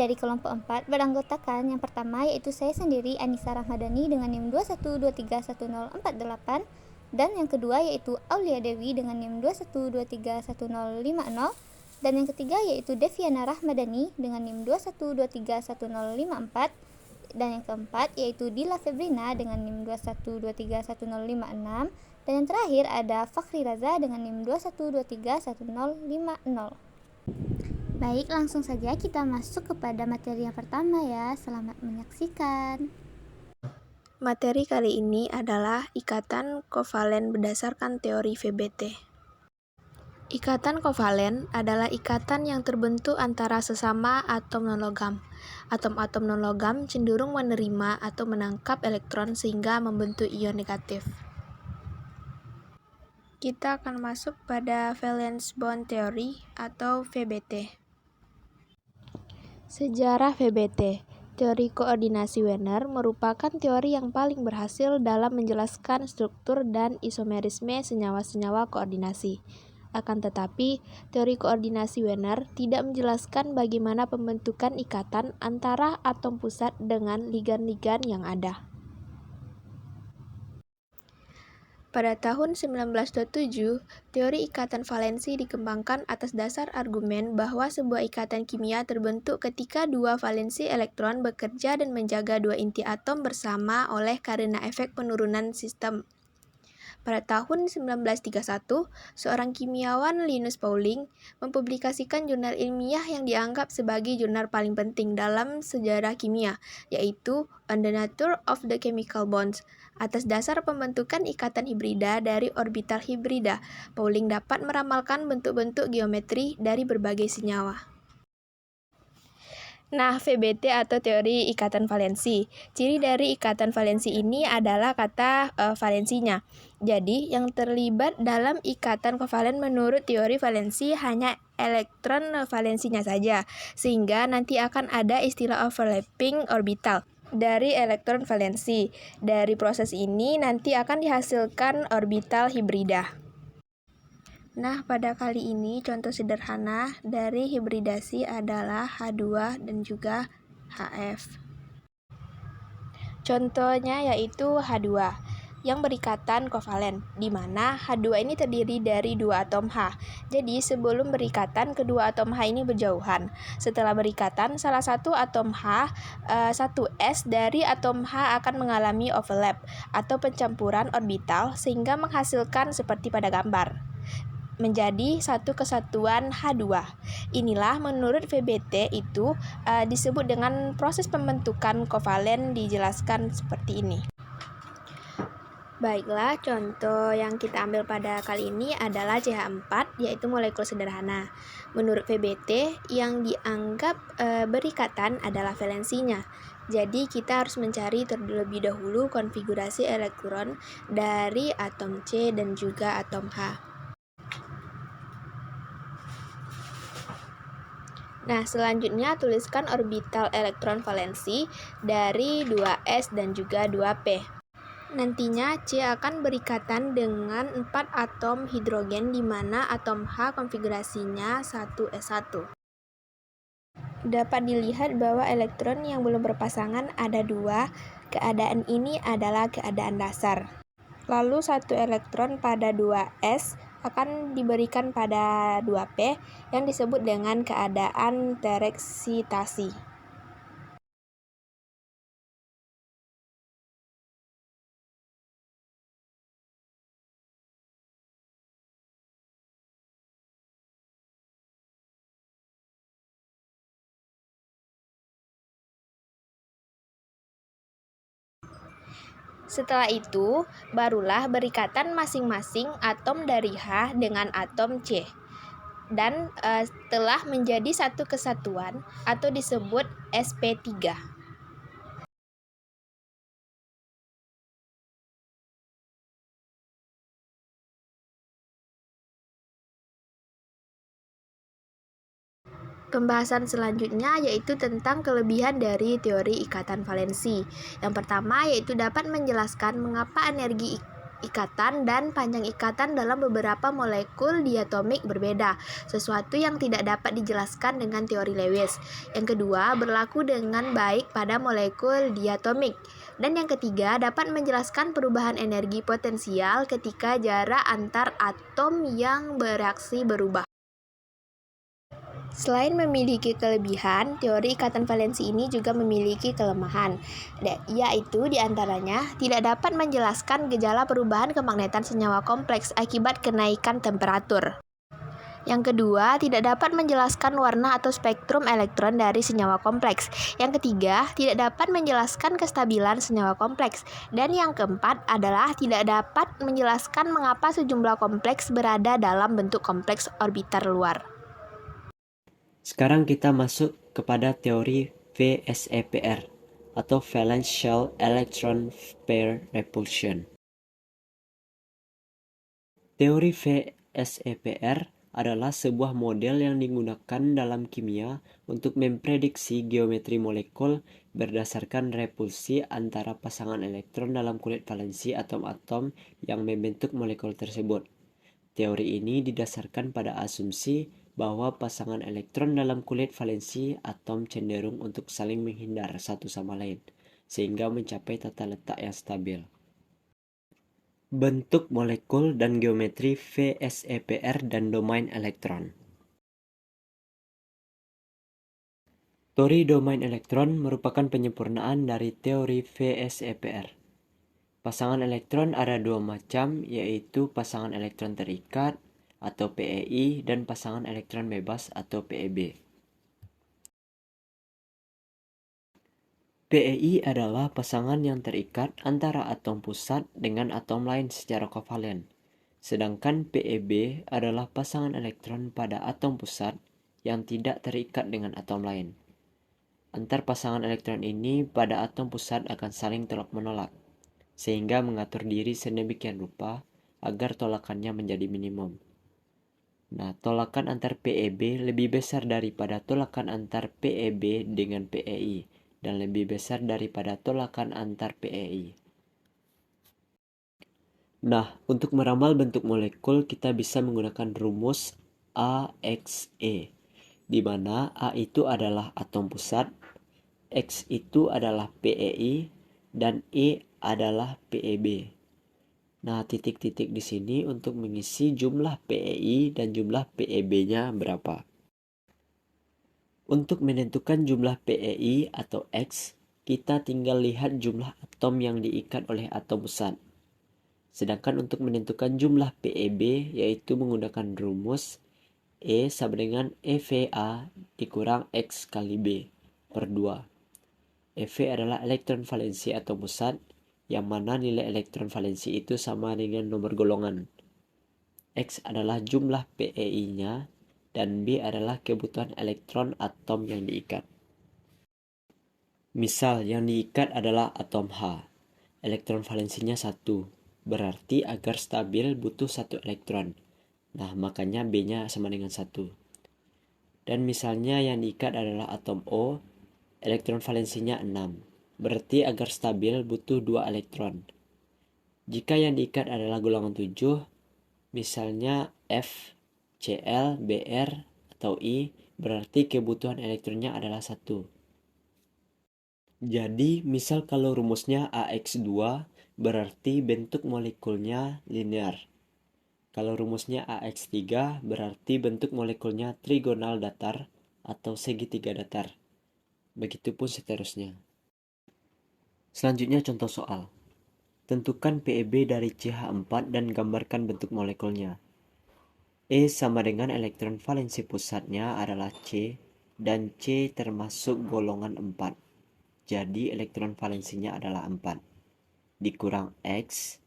dari kelompok 4 beranggotakan yang pertama yaitu saya sendiri Anissa Rahmadani dengan NIM 212311048, dan yang kedua yaitu Aulia Dewi dengan NIM 212311050, dan yang ketiga yaitu Deviana Rahmadani dengan NIM 212311054, dan yang keempat yaitu Dila Febrina dengan NIM 212311056, dan yang terakhir ada Fakhri Raza dengan NIM 212311050. Baik, langsung saja kita masuk kepada materi yang pertama ya. Selamat menyaksikan. Materi kali ini adalah ikatan kovalen berdasarkan teori VBT. Ikatan kovalen adalah ikatan yang terbentuk antara sesama atom non-logam. Atom-atom non-logam cenderung menerima atau menangkap elektron sehingga membentuk ion negatif. Kita akan masuk pada valence bond theory atau VBT. Sejarah VBT. Teori koordinasi Wiener merupakan teori yang paling berhasil dalam menjelaskan struktur dan isomerisme senyawa-senyawa koordinasi. Akan tetapi, teori koordinasi Wiener tidak menjelaskan bagaimana pembentukan ikatan antara atom pusat dengan ligan-ligan yang ada. Pada tahun 1927, teori ikatan valensi dikembangkan atas dasar argumen bahwa sebuah ikatan kimia terbentuk ketika dua valensi elektron bekerja dan menjaga dua inti atom bersama oleh karena efek penurunan sistem. Pada tahun 1931, seorang kimiawan Linus Pauling mempublikasikan jurnal ilmiah yang dianggap sebagai jurnal paling penting dalam sejarah kimia, yaitu On the Nature of the Chemical Bonds. Atas dasar pembentukan ikatan hibrida dari orbital hibrida, Pauling dapat meramalkan bentuk-bentuk geometri dari berbagai senyawa. Nah, VBT atau teori ikatan valensi. Ciri dari ikatan valensi ini adalah kata valensinya. Jadi, yang terlibat dalam ikatan kovalen menurut teori valensi hanya elektron valensinya saja, sehingga nanti akan ada istilah overlapping orbital dari elektron valensi. Dari proses ini nanti akan dihasilkan orbital hibrida. Nah, pada kali ini contoh sederhana dari hibridasi adalah H2 dan juga HF. Contohnya yaitu H2 yang berikatan kovalen, di mana H2 ini terdiri dari dua atom H. Jadi sebelum berikatan, kedua atom H ini berjauhan. Setelah berikatan, salah satu atom H, 1s dari atom H akan mengalami overlap atau pencampuran orbital sehingga menghasilkan seperti pada gambar, menjadi satu kesatuan H2. Inilah menurut VBT itu disebut dengan proses pembentukan kovalen, dijelaskan seperti ini. Baiklah, contoh yang kita ambil pada kali ini adalah CH4, yaitu molekul sederhana. Menurut VBT, yang dianggap berikatan adalah valensinya. Jadi kita harus mencari terlebih dahulu konfigurasi elektron dari atom C dan juga atom H. Nah, selanjutnya tuliskan orbital elektron valensi dari 2s dan juga 2p. Nantinya C akan berikatan dengan 4 atom hidrogen di mana atom H konfigurasinya 1s1. Dapat dilihat bahwa elektron yang belum berpasangan ada 2. Keadaan ini adalah keadaan dasar. Lalu satu elektron pada 2s akan diberikan pada 2p yang disebut dengan keadaan tereksitasi. Setelah itu, barulah berikatan masing-masing atom dari H dengan atom C. Dan telah menjadi satu kesatuan atau disebut sp3. Pembahasan selanjutnya yaitu tentang kelebihan dari teori ikatan valensi. Yang pertama yaitu dapat menjelaskan mengapa energi ikatan dan panjang ikatan dalam beberapa molekul diatomik berbeda, sesuatu yang tidak dapat dijelaskan dengan teori Lewis. Yang kedua, berlaku dengan baik pada molekul diatomik. Dan yang ketiga, dapat menjelaskan perubahan energi potensial ketika jarak antar atom yang bereaksi berubah. Selain memiliki kelebihan, teori ikatan valensi ini juga memiliki kelemahan, yaitu diantaranya tidak dapat menjelaskan gejala perubahan kemagnetan senyawa kompleks akibat kenaikan temperatur. Yang kedua, tidak dapat menjelaskan warna atau spektrum elektron dari senyawa kompleks. Yang ketiga, tidak dapat menjelaskan kestabilan senyawa kompleks. Dan yang keempat adalah tidak dapat menjelaskan mengapa sejumlah kompleks berada dalam bentuk kompleks orbiter luar. Sekarang kita masuk kepada teori VSEPR atau Valence Shell Electron Pair Repulsion. Teori VSEPR adalah sebuah model yang digunakan dalam kimia untuk memprediksi geometri molekul berdasarkan repulsi antara pasangan elektron dalam kulit valensi atom-atom yang membentuk molekul tersebut. Teori ini didasarkan pada asumsi bahwa pasangan elektron dalam kulit valensi atom cenderung untuk saling menghindar satu sama lain, sehingga mencapai tata letak yang stabil. Bentuk molekul dan geometri VSEPR dan domain elektron. Teori domain elektron merupakan penyempurnaan dari teori VSEPR. Pasangan elektron ada dua macam, yaitu pasangan elektron terikat atau PEI dan pasangan elektron bebas atau PEB. PEI adalah pasangan yang terikat antara atom pusat dengan atom lain secara kovalen, sedangkan PEB adalah pasangan elektron pada atom pusat yang tidak terikat dengan atom lain. Antar pasangan elektron ini pada atom pusat akan saling tolak-menolak, sehingga mengatur diri sedemikian rupa agar tolakannya menjadi minimum. Nah, tolakan antar PEB lebih besar daripada tolakan antar PEB dengan PEI dan lebih besar daripada tolakan antar PEI. Nah, untuk meramal bentuk molekul kita bisa menggunakan rumus AXE, di mana A itu adalah atom pusat, X itu adalah PEI, dan E adalah PEB. Nah, titik-titik di sini untuk mengisi jumlah PEI dan jumlah PEB-nya berapa. Untuk menentukan jumlah PEI atau X, kita tinggal lihat jumlah atom yang diikat oleh atom pusat. Sedangkan untuk menentukan jumlah PEB, yaitu menggunakan rumus E sama dengan EVA dikurang X kali B per 2. EV adalah elektron valensi atom pusat, yang mana nilai elektron valensi itu sama dengan nomor golongan. X adalah jumlah PEI-nya, dan B adalah kebutuhan elektron atom yang diikat. Misal, yang diikat adalah atom H. Elektron valensinya 1, berarti agar stabil butuh 1 elektron. Nah, makanya B-nya sama dengan 1. Dan misalnya yang diikat adalah atom O, elektron valensinya 6. Berarti agar stabil butuh 2 elektron. Jika yang diikat adalah golongan 7, misalnya F, Cl, Br, atau I, berarti kebutuhan elektronnya adalah 1. Jadi, misal kalau rumusnya AX2, berarti bentuk molekulnya linear. Kalau rumusnya AX3, berarti bentuk molekulnya trigonal datar atau segitiga datar. Begitupun seterusnya. Selanjutnya contoh soal. Tentukan PEB dari CH4 dan gambarkan bentuk molekulnya. E sama dengan elektron valensi pusatnya adalah C, dan C termasuk golongan 4. Jadi elektron valensinya adalah 4. Dikurang X,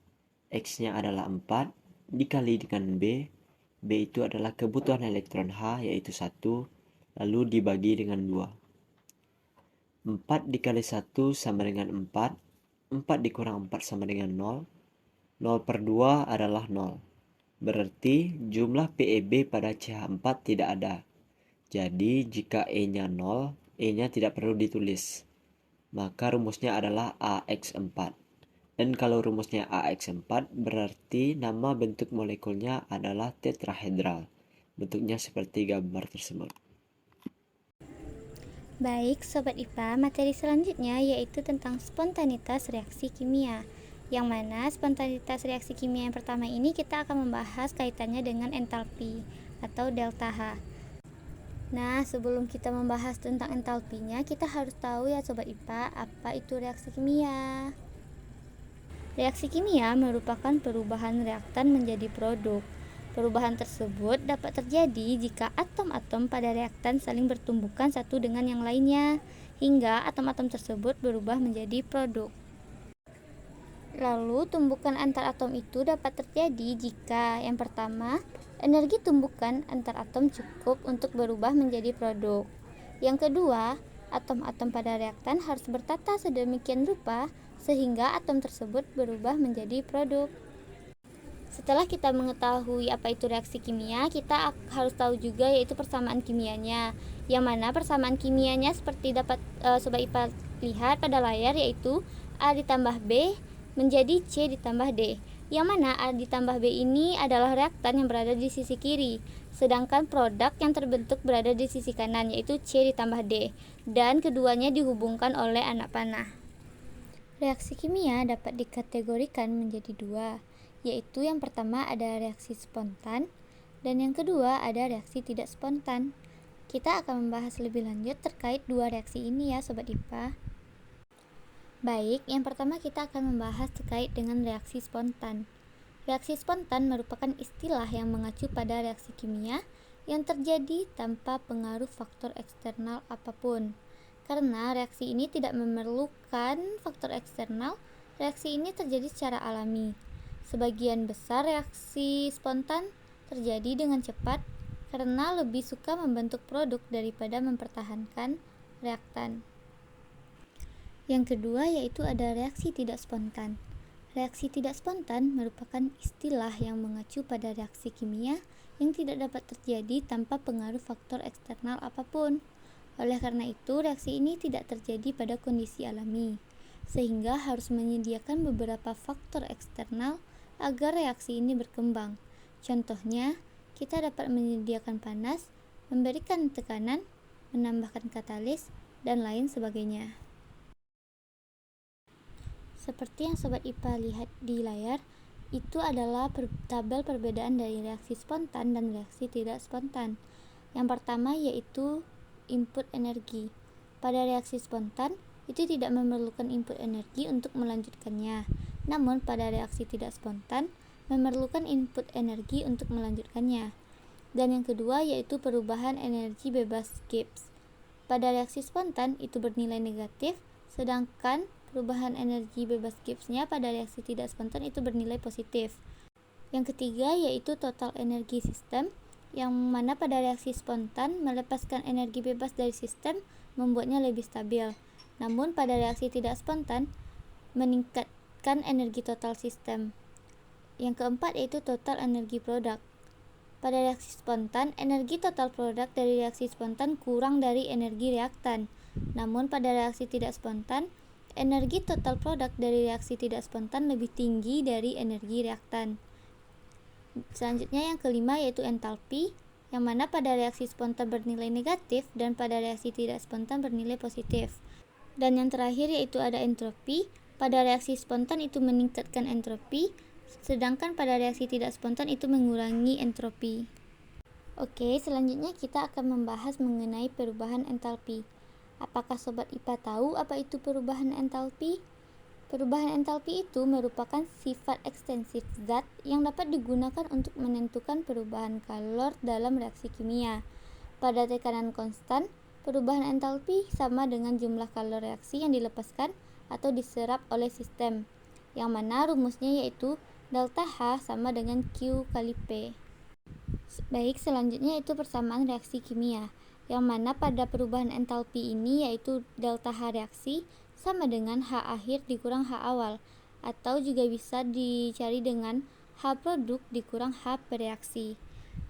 X-nya adalah 4, dikali dengan B, B itu adalah kebutuhan elektron H yaitu 1, lalu dibagi dengan 2. 4 dikali 1 sama dengan 4. 4 dikurang 4 sama dengan 0. 0 per 2 adalah 0. Berarti jumlah PEB pada CH4 tidak ada. Jadi jika E-nya 0, E-nya tidak perlu ditulis. Maka rumusnya adalah AX4. Dan kalau rumusnya AX4 berarti nama bentuk molekulnya adalah tetrahedral. Bentuknya seperti gambar tersebut. Baik, Sobat IPA, materi selanjutnya yaitu tentang spontanitas reaksi kimia. Yang mana spontanitas reaksi kimia yang pertama ini kita akan membahas kaitannya dengan entalpi atau delta H. Nah, sebelum kita membahas tentang entalpinya, kita harus tahu ya Sobat IPA, apa itu reaksi kimia. Reaksi kimia merupakan perubahan reaktan menjadi produk. Perubahan tersebut dapat terjadi jika atom-atom pada reaktan saling bertumbukan satu dengan yang lainnya, hingga atom-atom tersebut berubah menjadi produk. Lalu, tumbukan antar atom itu dapat terjadi jika yang pertama, energi tumbukan antar atom cukup untuk berubah menjadi produk. Yang kedua, atom-atom pada reaktan harus bertata sedemikian rupa sehingga atom tersebut berubah menjadi produk. Setelah kita mengetahui apa itu reaksi kimia, kita harus tahu juga yaitu persamaan kimianya. Yang mana persamaan kimianya seperti dapat Sobat IPA lihat pada layar, yaitu A ditambah B menjadi C ditambah D. Yang mana A ditambah B ini adalah reaktan yang berada di sisi kiri, sedangkan produk yang terbentuk berada di sisi kanan, yaitu C ditambah D. Dan keduanya dihubungkan oleh anak panah. Reaksi kimia dapat dikategorikan menjadi dua, yaitu yang pertama ada reaksi spontan dan yang kedua ada reaksi tidak spontan. Kita akan membahas lebih lanjut terkait dua reaksi ini ya Sobat IPA. Baik, yang pertama kita akan membahas terkait dengan reaksi spontan. Reaksi spontan merupakan istilah yang mengacu pada reaksi kimia yang terjadi tanpa pengaruh faktor eksternal apapun. Karena reaksi ini tidak memerlukan faktor eksternal, reaksi ini terjadi secara alami. Sebagian besar reaksi spontan terjadi dengan cepat karena lebih suka membentuk produk daripada mempertahankan reaktan. Yang kedua yaitu ada reaksi tidak spontan. Reaksi tidak spontan merupakan istilah yang mengacu pada reaksi kimia yang tidak dapat terjadi tanpa pengaruh faktor eksternal apapun. Oleh karena itu, reaksi ini tidak terjadi pada kondisi alami, sehingga harus menyediakan beberapa faktor eksternal agar reaksi ini berkembang. Contohnya, kita dapat menyediakan panas, memberikan tekanan, menambahkan katalis, dan lain sebagainya. Seperti yang Sobat IPA lihat di layar, itu adalah tabel perbedaan dari reaksi spontan dan reaksi tidak spontan. Yang pertama yaitu input energi. Pada reaksi spontan, itu tidak memerlukan input energi untuk melanjutkannya. Namun pada reaksi tidak spontan, memerlukan input energi untuk melanjutkannya. Dan yang kedua yaitu perubahan energi bebas Gibbs. Pada reaksi spontan itu bernilai negatif, sedangkan perubahan energi bebas Gibbs-nya pada reaksi tidak spontan itu bernilai positif. Yang ketiga yaitu total energi sistem, yang mana pada reaksi spontan melepaskan energi bebas dari sistem membuatnya lebih stabil. Namun pada reaksi tidak spontan meningkatkan energi total sistem. Yang keempat yaitu total energi produk. Pada reaksi spontan, energi total produk dari reaksi spontan kurang dari energi reaktan. Namun pada reaksi tidak spontan, energi total produk dari reaksi tidak spontan lebih tinggi dari energi reaktan. Selanjutnya yang kelima yaitu entalpi, yang mana pada reaksi spontan bernilai negatif dan pada reaksi tidak spontan bernilai positif. Dan yang terakhir yaitu ada entropi. Pada reaksi spontan itu meningkatkan entropi, sedangkan pada reaksi tidak spontan itu mengurangi entropi. Oke, selanjutnya kita akan membahas mengenai perubahan entalpi. Apakah Sobat IPA tahu apa itu perubahan entalpi? Perubahan entalpi itu merupakan sifat ekstensif zat yang dapat digunakan untuk menentukan perubahan kalor dalam reaksi kimia. Pada tekanan konstan, perubahan entalpi sama dengan jumlah kalor reaksi yang dilepaskan atau diserap oleh sistem, yang mana rumusnya yaitu delta H sama dengan Q kali P. Baik, selanjutnya itu persamaan reaksi kimia, yang mana pada perubahan entalpi ini yaitu delta H reaksi sama dengan H akhir dikurang H awal, atau juga bisa dicari dengan H produk dikurang H bereaksi.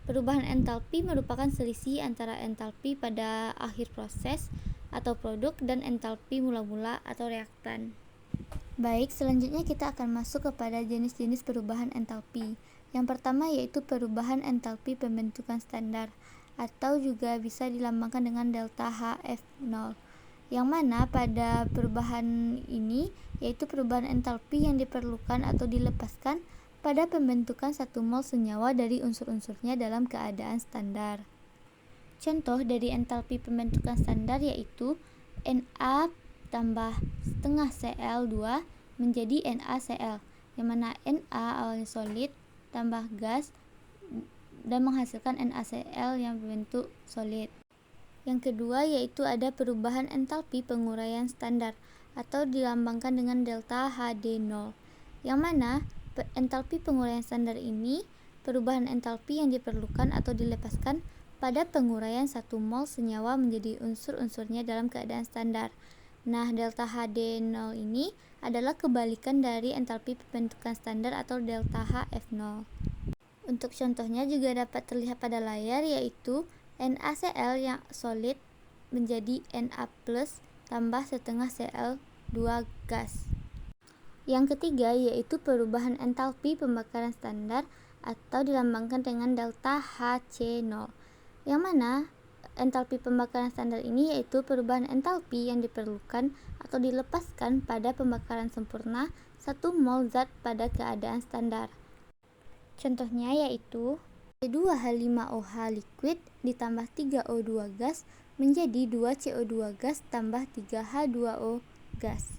Perubahan entalpi merupakan selisih antara entalpi pada akhir proses atau produk dan entalpi mula-mula atau reaktan. Baik, selanjutnya kita akan masuk kepada jenis-jenis perubahan entalpi. Yang pertama yaitu perubahan entalpi pembentukan standar, atau juga bisa dilambangkan dengan delta HF0. Yang mana pada perubahan ini yaitu perubahan entalpi yang diperlukan atau dilepaskan pada pembentukan 1 mol senyawa dari unsur-unsurnya dalam keadaan standar. Contoh dari entalpi pembentukan standar yaitu Na tambah setengah Cl2 menjadi NaCl, yang mana Na awalnya solid tambah gas dan menghasilkan NaCl yang berbentuk solid. Yang kedua yaitu ada perubahan entalpi penguraian standar atau dilambangkan dengan delta HD0, yang mana entalpi penguraian standar ini perubahan entalpi yang diperlukan atau dilepaskan pada penguraian 1 mol senyawa menjadi unsur-unsurnya dalam keadaan standar. Nah, delta HD0 ini adalah kebalikan dari entalpi pembentukan standar atau delta HF0. Untuk contohnya juga dapat terlihat pada layar yaitu NaCl yang solid menjadi Na+ tambah setengah Cl2 gas. Yang ketiga yaitu perubahan entalpi pembakaran standar atau dilambangkan dengan delta Hc0, yang mana entalpi pembakaran standar ini yaitu perubahan entalpi yang diperlukan atau dilepaskan pada pembakaran sempurna 1 mol zat pada keadaan standar. Contohnya yaitu 2H5OH liquid ditambah 3O2 gas menjadi 2CO2 gas tambah 3H2O gas.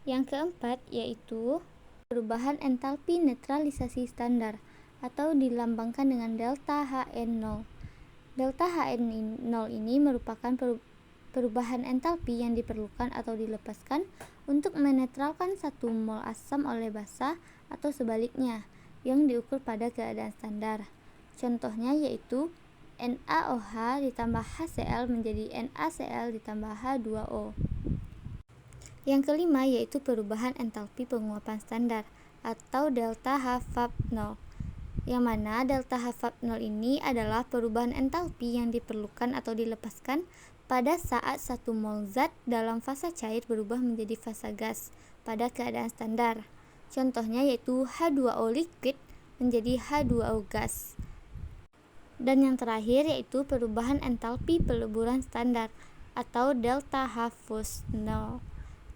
Yang keempat yaitu perubahan entalpi netralisasi standar atau dilambangkan dengan delta Hn0. Delta Hn0 ini merupakan perubahan entalpi yang diperlukan atau dilepaskan untuk menetralkan 1 mol asam oleh basa atau sebaliknya yang diukur pada keadaan standar. Contohnya yaitu NaOH ditambah HCl menjadi NaCl ditambah H2O. Yang kelima yaitu perubahan entalpi penguapan standar atau delta HVAP0, yang mana delta HVAP0 ini adalah perubahan entalpi yang diperlukan atau dilepaskan pada saat 1 mol zat dalam fasa cair berubah menjadi fasa gas pada keadaan standar. Contohnya yaitu H2O liquid menjadi H2O gas. Dan yang terakhir yaitu perubahan entalpi peleburan standar atau delta H+0.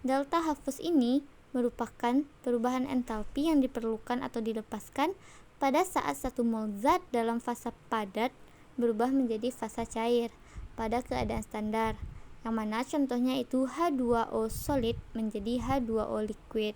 Delta H+ ini merupakan perubahan entalpi yang diperlukan atau dilepaskan pada saat 1 mol zat dalam fasa padat berubah menjadi fasa cair pada keadaan standar, yang mana contohnya itu H2O solid menjadi H2O liquid.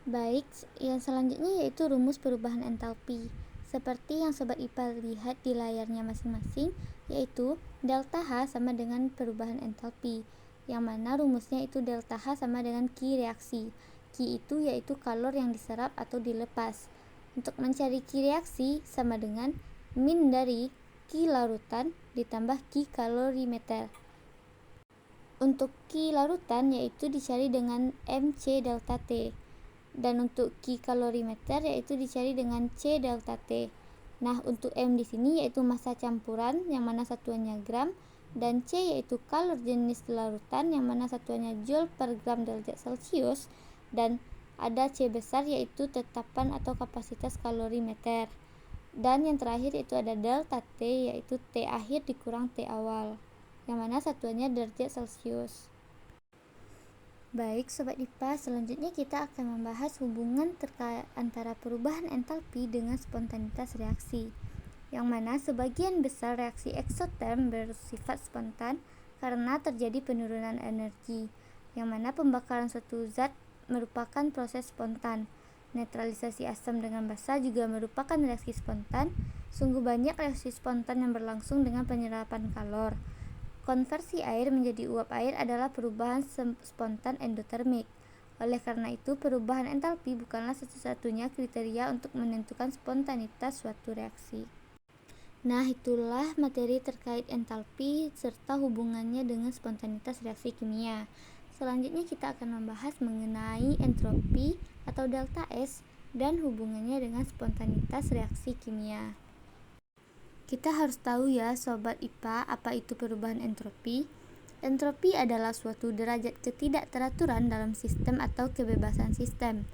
Baik, yang selanjutnya yaitu rumus perubahan entalpi. Seperti yang Sobat IPA lihat di layarnya masing-masing, yaitu delta H sama dengan perubahan entalpi, yang mana rumusnya itu delta H sama dengan Q reaksi. Q itu yaitu kalor yang diserap atau dilepas. Untuk mencari Q reaksi sama dengan min dari Q larutan ditambah Q kalorimeter. Untuk Q larutan yaitu dicari dengan MC delta T. Dan untuk Q kalorimeter yaitu dicari dengan C delta T. Nah, untuk M di sini yaitu massa campuran yang mana satuannya gram, dan C yaitu kalor jenis larutan yang mana satuannya joule per gram derajat Celcius, dan ada C besar yaitu tetapan atau kapasitas kalorimeter. Dan yang terakhir itu ada delta T yaitu T akhir dikurang T awal, yang mana satuannya derajat Celcius. Baik Sobat IPA, selanjutnya kita akan membahas hubungan terkait antara perubahan entalpi dengan spontanitas reaksi, yang mana sebagian besar reaksi eksoterm bersifat spontan karena terjadi penurunan energi, yang mana pembakaran suatu zat merupakan proses spontan. Netralisasi asam dengan basa juga merupakan reaksi spontan. Sungguh banyak reaksi spontan yang berlangsung dengan penyerapan kalor. Konversi air menjadi uap air adalah perubahan spontan endotermik. Oleh karena itu, perubahan entalpi bukanlah satu-satunya kriteria untuk menentukan spontanitas suatu reaksi. Nah, itulah materi terkait entalpi serta hubungannya dengan spontanitas reaksi kimia. Selanjutnya kita akan membahas mengenai entropi atau delta S dan hubungannya dengan spontanitas reaksi kimia. Kita harus tahu ya Sobat IPA, apa itu perubahan entropi. Entropi adalah suatu derajat ketidakteraturan dalam sistem atau kebebasan sistem.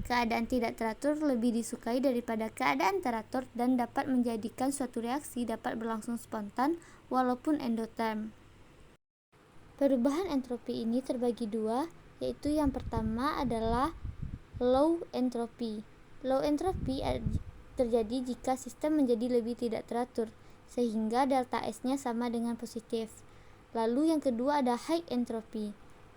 Keadaan tidak teratur lebih disukai daripada keadaan teratur dan dapat menjadikan suatu reaksi dapat berlangsung spontan walaupun endoterm. Perubahan entropi ini terbagi dua, yaitu yang pertama adalah low entropy. Low entropy terjadi jika sistem menjadi lebih tidak teratur, sehingga delta S-nya sama dengan positif. Lalu yang kedua ada high entropy.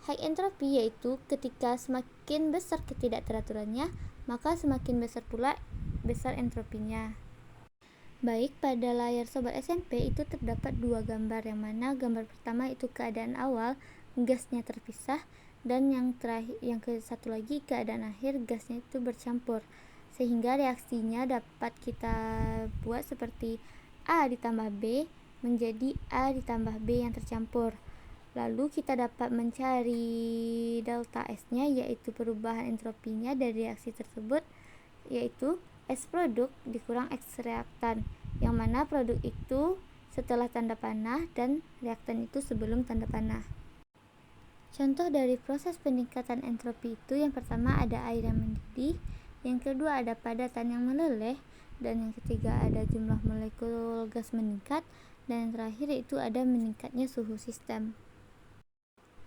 High entropy yaitu ketika semakin besar ketidakteraturannya, maka semakin besar pula entropinya. Baik, pada layar Sobat SMP itu terdapat dua gambar, yang mana gambar pertama itu keadaan awal, gasnya terpisah, dan yang satu lagi keadaan akhir, gasnya itu bercampur. Sehingga reaksinya dapat kita buat seperti A ditambah B menjadi A ditambah B yang tercampur. Lalu kita dapat mencari delta S-nya, yaitu perubahan entropinya dari reaksi tersebut, yaitu S produk dikurang X reaktan, yang mana produk itu setelah tanda panah dan reaktan itu sebelum tanda panah. Contoh dari proses peningkatan entropi itu, yang pertama ada air yang mendidih, yang kedua ada padatan yang meleleh, dan yang ketiga ada jumlah molekul gas meningkat, dan yang terakhir itu ada meningkatnya suhu sistem.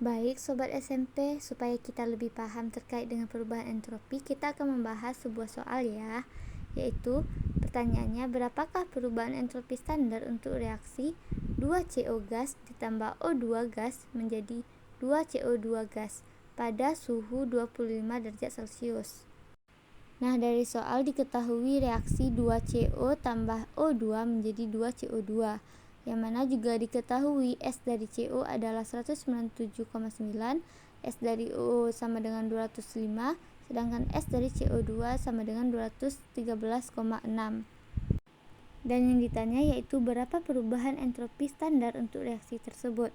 Baik Sobat SMP, supaya kita lebih paham terkait dengan perubahan entropi, kita akan membahas sebuah soal ya, yaitu pertanyaannya, berapakah perubahan entropi standar untuk reaksi 2CO gas ditambah O2 gas menjadi 2CO2 gas pada suhu 25 derajat Celcius. Nah, dari soal diketahui reaksi 2CO tambah O2 menjadi 2CO2, yang mana juga diketahui S dari CO adalah 197,9, S dari O sama dengan 205, sedangkan S dari CO2 sama dengan 213,6. Dan yang ditanya yaitu berapa perubahan entropi standar untuk reaksi tersebut.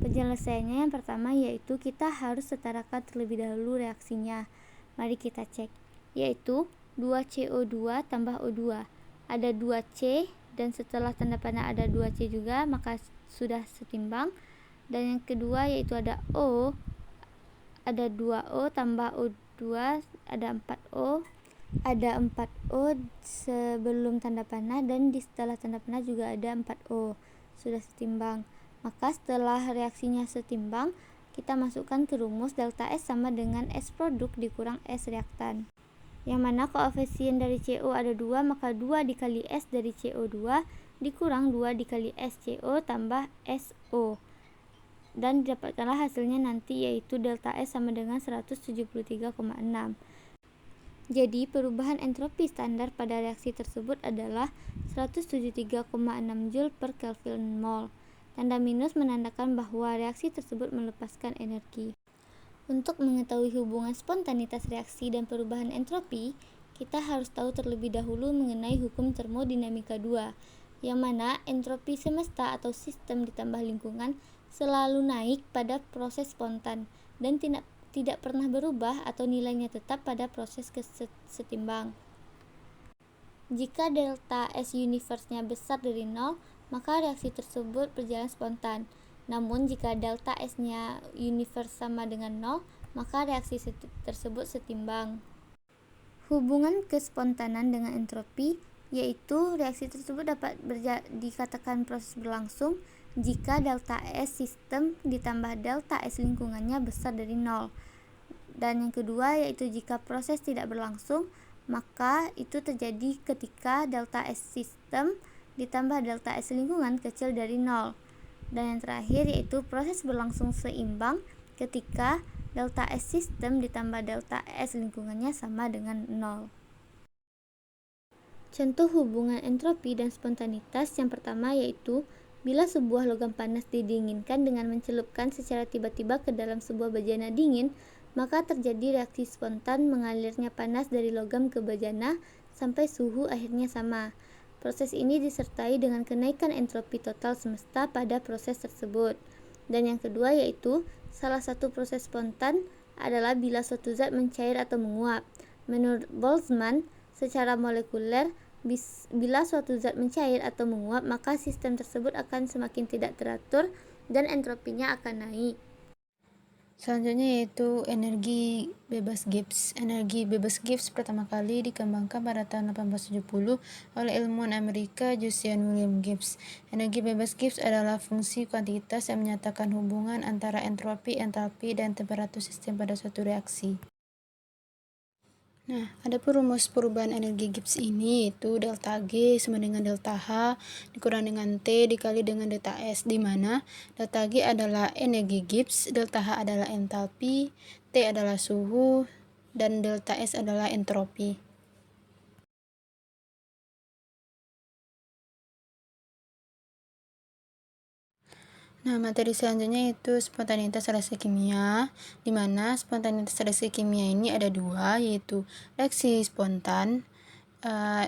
Penyelesaiannya yang pertama yaitu kita harus setarakan terlebih dahulu reaksinya. Mari kita cek, yaitu 2CO2 tambah O2. Ada 2C, dan setelah tanda panah ada 2C juga, maka sudah setimbang. Dan yang kedua yaitu ada O, ada 2O tambah O2, ada 4O. Ada 4O sebelum tanda panah, dan di setelah tanda panah juga ada 4O, sudah setimbang. Maka setelah reaksinya setimbang, kita masukkan ke rumus delta S sama dengan S produk dikurang S reaktan, yang mana koefisien dari CO ada 2, maka 2 dikali S dari CO2 dikurang 2 dikali SCO tambah SO, dan didapatkanlah hasilnya nanti, yaitu delta S sama dengan 173,6. Jadi perubahan entropi standar pada reaksi tersebut adalah 173,6 Joule per Kelvin mol. Tanda minus menandakan bahwa reaksi tersebut melepaskan energi. Untuk mengetahui hubungan spontanitas reaksi dan perubahan entropi, kita harus tahu terlebih dahulu mengenai hukum termodinamika 2, yang mana entropi semesta atau sistem ditambah lingkungan selalu naik pada proses spontan dan tidak pernah berubah atau nilainya tetap pada proses setimbang. Jika delta S universe-nya besar dari 0, maka reaksi tersebut berjalan spontan. Namun jika delta S-nya universe sama dengan 0, maka reaksi tersebut setimbang. Hubungan kespontanan dengan entropi, yaitu reaksi tersebut dapat dikatakan proses berlangsung jika delta S sistem ditambah delta S lingkungannya besar dari 0. Dan yang kedua yaitu jika proses tidak berlangsung, maka itu terjadi ketika delta S sistem ditambah delta S lingkungan kecil dari 0. Dan yang terakhir yaitu proses berlangsung seimbang ketika delta S sistem ditambah delta S lingkungannya sama dengan 0. Contoh hubungan entropi dan spontanitas yang pertama yaitu bila sebuah logam panas didinginkan dengan mencelupkan secara tiba-tiba ke dalam sebuah bejana dingin, maka terjadi reaksi spontan mengalirnya panas dari logam ke bejana sampai suhu akhirnya sama. Proses ini disertai dengan kenaikan entropi total semesta pada proses tersebut. Dan yang kedua yaitu salah satu proses spontan adalah bila suatu zat mencair atau menguap. Menurut Boltzmann, secara molekuler, bila suatu zat mencair atau menguap, maka sistem tersebut akan semakin tidak teratur dan entropinya akan naik. Selanjutnya yaitu energi bebas Gibbs. Energi bebas Gibbs pertama kali dikembangkan pada tahun 1870 oleh ilmuwan Amerika Josiah William Gibbs. Energi bebas Gibbs adalah fungsi kuantitas yang menyatakan hubungan antara entropi, entalpi, dan temperatur sistem pada suatu reaksi. Nah, adapun rumus perubahan energi Gibbs ini yaitu delta G sama dengan delta H dikurang dengan T dikali dengan delta S, di mana delta G adalah energi Gibbs, delta H adalah entalpi, T adalah suhu, dan delta S adalah entropi. Nah, materi selanjutnya itu spontanitas reaksi kimia, di mana spontanitas reaksi kimia ini ada dua, yaitu reaksi spontan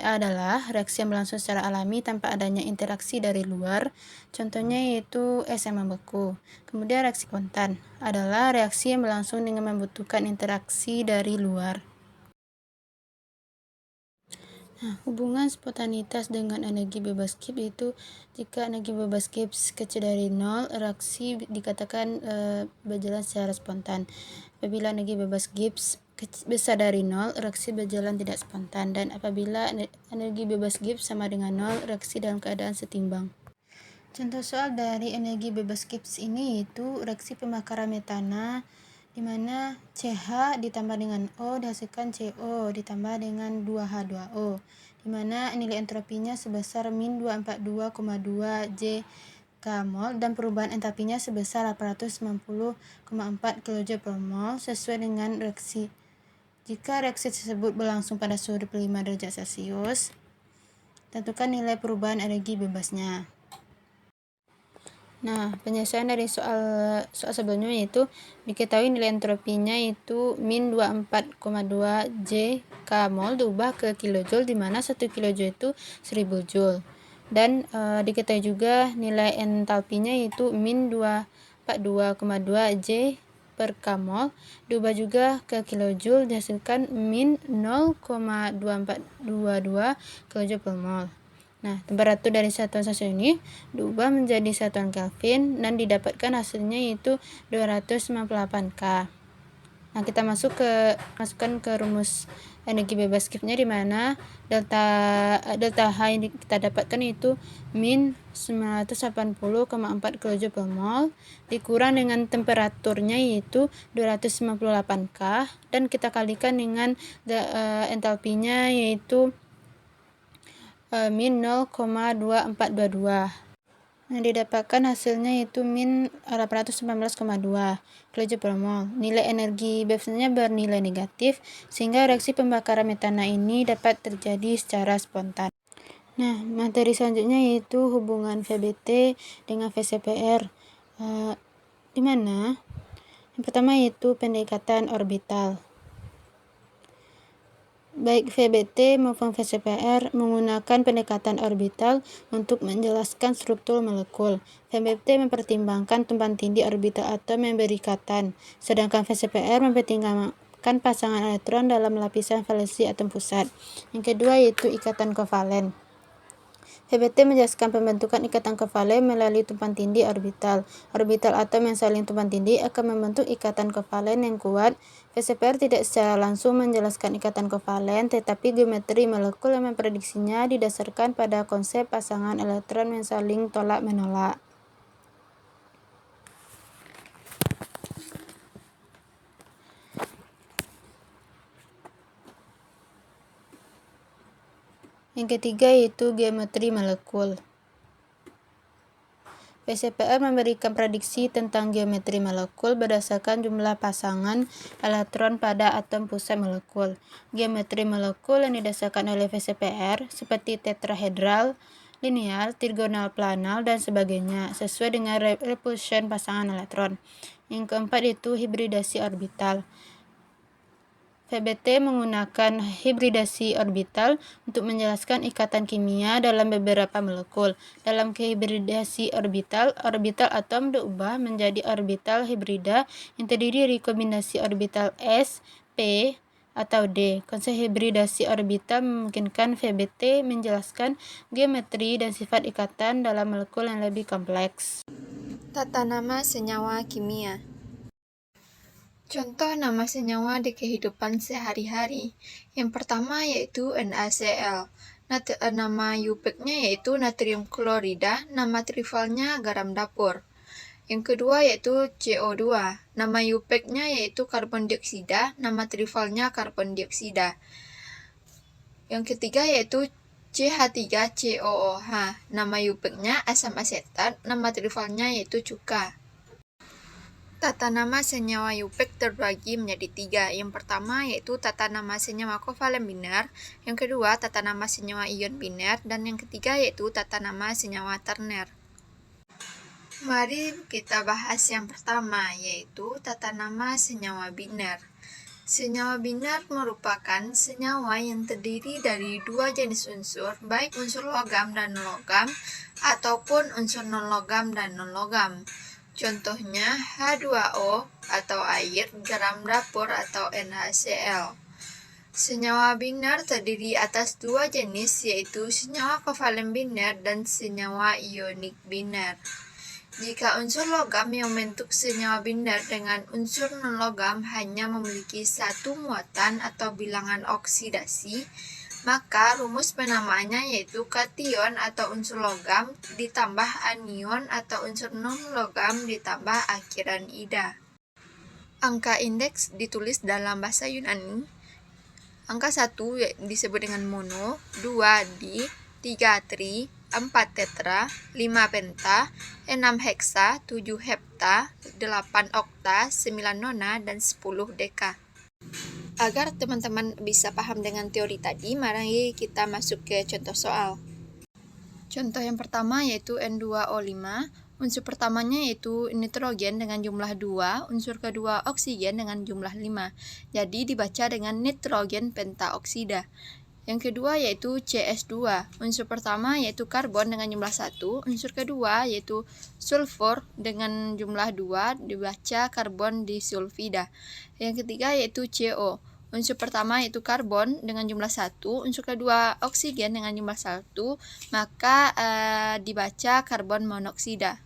adalah reaksi yang berlangsung secara alami tanpa adanya interaksi dari luar, contohnya yaitu es yang membeku. Kemudian reaksi spontan adalah reaksi yang berlangsung dengan membutuhkan interaksi dari luar. Nah, hubungan spontanitas dengan energi bebas Gibbs itu jika energi bebas Gibbs kecil dari 0, reaksi dikatakan berjalan secara spontan. Apabila energi bebas Gibbs besar dari 0, reaksi berjalan tidak spontan. Dan apabila energi bebas Gibbs sama dengan 0, reaksi dalam keadaan setimbang. Contoh soal dari energi bebas Gibbs ini yaitu reaksi pembakaran metana, di mana CH ditambah dengan O dihasilkan CO ditambah dengan 2H2O, di mana nilai entropinya sebesar min 242,2 J mol dan perubahan entalpinya sebesar 890,4 kJ per mol sesuai dengan reaksi. Jika reaksi tersebut berlangsung pada suhu 25 derajat Celcius, tentukan nilai perubahan energi bebasnya. Nah, penyelesaian dari soal sebelumnya yaitu diketahui nilai entropinya itu min 24,2 J mol diubah ke kilojoule, di mana 1 kilojoule itu 1000 joule. Dan diketahui juga nilai entalpinya yaitu min 242,2 J per mol diubah juga ke kilojoule dihasilkan min 0,2422 kilojoule per mol. Nah, temperatur dari satuan stasiun ini diubah menjadi satuan Kelvin dan didapatkan hasilnya yaitu 298 K. Nah, kita masukkan ke rumus energi bebas Gibbs-nya, di mana delta H yang kita dapatkan itu min 980,4 kJ per mol dikurang dengan temperaturnya yaitu 298 K, dan kita kalikan dengan entalpinya yaitu min 0,2422. Nah, didapatkan hasilnya yaitu min 819,2 kJ per mol. Nilai energi Gibbs-nya bernilai negatif, sehingga reaksi pembakaran metana ini dapat terjadi secara spontan. Nah, materi selanjutnya yaitu hubungan VBT dengan VCPR, di mana yang pertama yaitu pendekatan orbital. Baik VBT maupun VCPR menggunakan pendekatan orbital untuk menjelaskan struktur molekul. VBT mempertimbangkan tumpang tindih orbital atom yang berikatan, sedangkan VCPR mempertimbangkan pasangan elektron dalam lapisan valensi atom pusat. Yang kedua yaitu ikatan kovalen. VBT menjelaskan pembentukan ikatan kovalen melalui tumpang tindih orbital. Orbital atom yang saling tumpang tindih akan membentuk ikatan kovalen yang kuat. VCPR tidak secara langsung menjelaskan ikatan kovalen, tetapi geometri molekul yang memprediksinya didasarkan pada konsep pasangan elektron yang saling tolak-menolak. Yang ketiga yaitu geometri molekul. VCPR memberikan prediksi tentang geometri molekul berdasarkan jumlah pasangan elektron pada atom pusat molekul. Geometri molekul yang didasarkan oleh VCPR seperti tetrahedral, linear, trigonal planar, dan sebagainya, sesuai dengan repulsion pasangan elektron. Yang keempat itu hibridasi orbital. VBT menggunakan hibridasi orbital untuk menjelaskan ikatan kimia dalam beberapa molekul. Dalam hibridasi orbital, orbital atom diubah menjadi orbital hibrida yang terdiri dari kombinasi orbital S, P, atau D. Konsep hibridasi orbital memungkinkan VBT menjelaskan geometri dan sifat ikatan dalam molekul yang lebih kompleks. Tata nama senyawa kimia. Contoh nama senyawa di kehidupan sehari-hari. Yang pertama yaitu NaCl. Nama UPEC-nya yaitu natrium klorida, nama trivalnya garam dapur. Yang kedua yaitu CO2. Nama UPEC-nya yaitu karbon dioksida, nama trivalnya karbon dioksida. Yang ketiga yaitu CH3COOH. Nama UPEC-nya asam asetat, nama trivalnya yaitu cuka. Tata nama senyawa UPEC terbagi menjadi 3. Yang pertama yaitu tata nama senyawa kovalen biner, yang kedua tata nama senyawa ion biner, dan yang ketiga yaitu tata nama senyawa terner. Mari kita bahas yang pertama, yaitu tata nama senyawa biner. Senyawa biner merupakan senyawa yang terdiri dari dua jenis unsur, baik unsur logam dan non-logam, ataupun unsur non-logam dan non-logam. Contohnya H2O atau air, garam dapur atau NaCl. Senyawa biner terdiri atas dua jenis, yaitu senyawa kovalen biner dan senyawa ionik biner. Jika unsur logam yang membentuk senyawa biner dengan unsur non-logam hanya memiliki satu muatan atau bilangan oksidasi, maka rumus penamaannya yaitu kation atau unsur logam ditambah anion atau unsur non-logam ditambah akhiran ida. Angka indeks ditulis dalam bahasa Yunani. Angka 1 disebut dengan mono, 2 di, 3 tri, 4 tetra, 5 penta, 6 heksa, 7 hepta, 8 okta, 9 nona, dan 10 deka. Agar teman-teman bisa paham dengan teori tadi, mari kita masuk ke contoh soal. Contoh yang pertama yaitu N2O5. Unsur pertamanya yaitu nitrogen dengan jumlah 2, unsur kedua oksigen dengan jumlah 5. Jadi dibaca dengan nitrogen pentaoksida. Yang kedua yaitu CS2. Unsur pertama yaitu karbon dengan jumlah 1, unsur kedua yaitu sulfur dengan jumlah 2, dibaca karbon disulfida. Yang ketiga yaitu CO. Unsur pertama yaitu karbon dengan jumlah 1, unsur kedua oksigen dengan jumlah 1, maka dibaca karbon monoksida.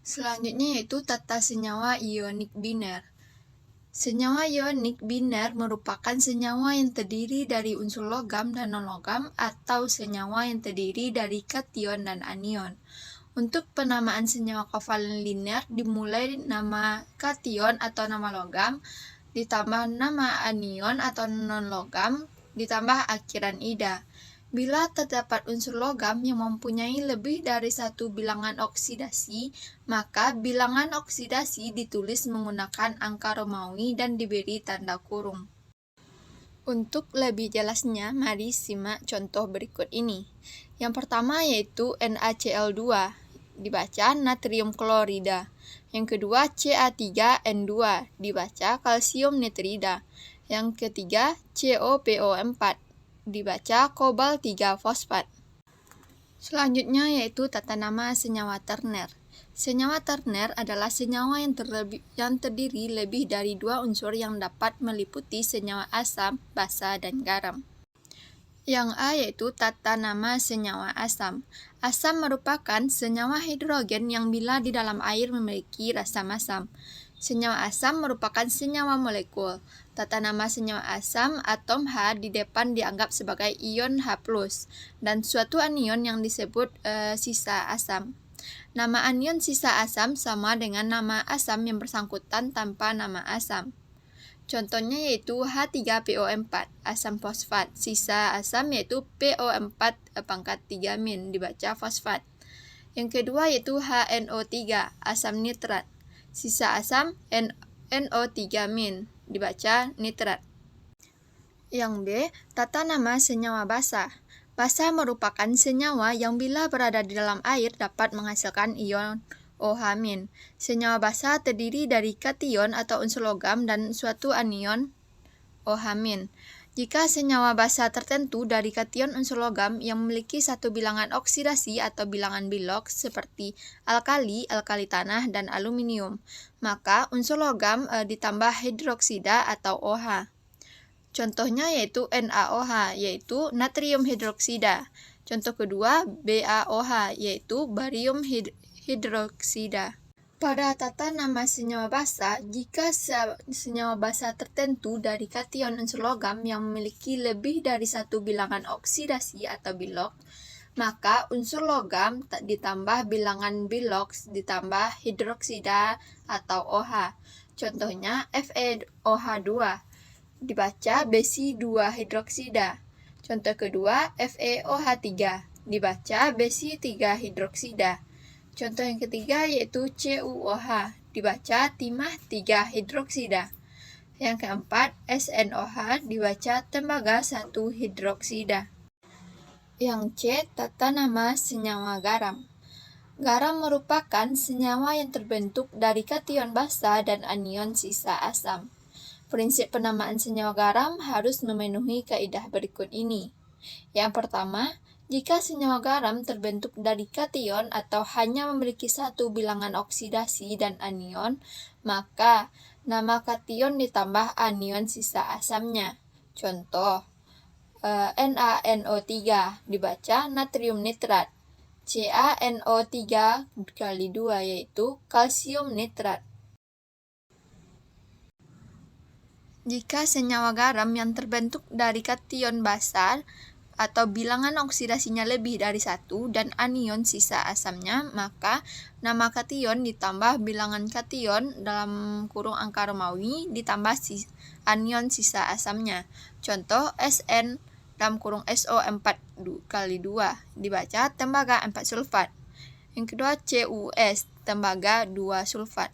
Selanjutnya yaitu tata senyawa ionik biner. Senyawa ionik biner merupakan senyawa yang terdiri dari unsur logam dan non-logam atau senyawa yang terdiri dari kation dan anion. Untuk penamaan senyawa kovalen linear dimulai nama kation atau nama logam, ditambah nama anion atau non-logam, ditambah akhiran ida. Bila terdapat unsur logam yang mempunyai lebih dari satu bilangan oksidasi, maka bilangan oksidasi ditulis menggunakan angka Romawi dan diberi tanda kurung. Untuk lebih jelasnya, mari simak contoh berikut ini. Yang pertama yaitu NaCl2, dibaca natrium klorida. Yang kedua Ca3N2, dibaca kalsium nitrida. Yang ketiga COPO4, dibaca kobalt 3 fosfat. Selanjutnya yaitu tata nama senyawa terner. Senyawa terner adalah senyawa yang terdiri lebih dari dua unsur yang dapat meliputi senyawa asam, basa, dan garam. Yang A yaitu tata nama senyawa asam. Asam merupakan senyawa hidrogen yang bila di dalam air memiliki rasa masam. Senyawa asam merupakan senyawa molekul. Tata nama senyawa asam, atom H di depan dianggap sebagai ion H+, dan suatu anion yang disebut sisa asam. Nama anion sisa asam sama dengan nama asam yang bersangkutan tanpa nama asam. Contohnya yaitu H3PO4, asam fosfat. Sisa asam yaitu PO4 pangkat 3- dibaca fosfat. Yang kedua yaitu HNO3, asam nitrat. Sisa asam NO3- dibaca nitrat. Yang B, tata nama senyawa basa. Basa merupakan senyawa yang bila berada di dalam air dapat menghasilkan ion OH-. Senyawa basa terdiri dari kation atau unsur logam dan suatu anion OH-. Jika senyawa basa tertentu dari kation unsur logam yang memiliki satu bilangan oksidasi atau bilangan bilog seperti alkali, alkali tanah, dan aluminium, maka unsur logam ditambah hidroksida atau OH. Contohnya yaitu NaOH, yaitu natrium hidroksida. Contoh kedua BaOH, yaitu barium hidroksida. Pada tata nama senyawa basa, jika senyawa basa tertentu dari kation unsur logam yang memiliki lebih dari satu bilangan oksidasi atau bilok, maka unsur logam ditambah bilangan biloks ditambah hidroksida atau OH. Contohnya FeOH2 dibaca besi 2 hidroksida. Contoh kedua FeOH3 dibaca besi 3 hidroksida. Contoh yang ketiga yaitu CuOH dibaca timah 3 hidroksida. Yang keempat SnOH dibaca tembaga 1 hidroksida. Yang C, tata nama senyawa garam. Garam merupakan senyawa yang terbentuk dari kation basa dan anion sisa asam. Prinsip penamaan senyawa garam harus memenuhi kaidah berikut ini. Yang pertama, jika senyawa garam terbentuk dari kation atau hanya memiliki satu bilangan oksidasi dan anion, maka nama kation ditambah anion sisa asamnya. Contoh, NaNO3 dibaca natrium nitrat. CaNO3 kali 2 yaitu kalsium nitrat. Jika senyawa garam yang terbentuk dari kation basa atau bilangan oksidasinya lebih dari 1 dan anion sisa asamnya, maka nama kation ditambah bilangan kation dalam kurung angka Romawi ditambah anion sisa asamnya. Contoh SN dalam kurung SO4 kali 2 dibaca tembaga 4 sulfat. Yang kedua CuS tembaga 2 sulfat.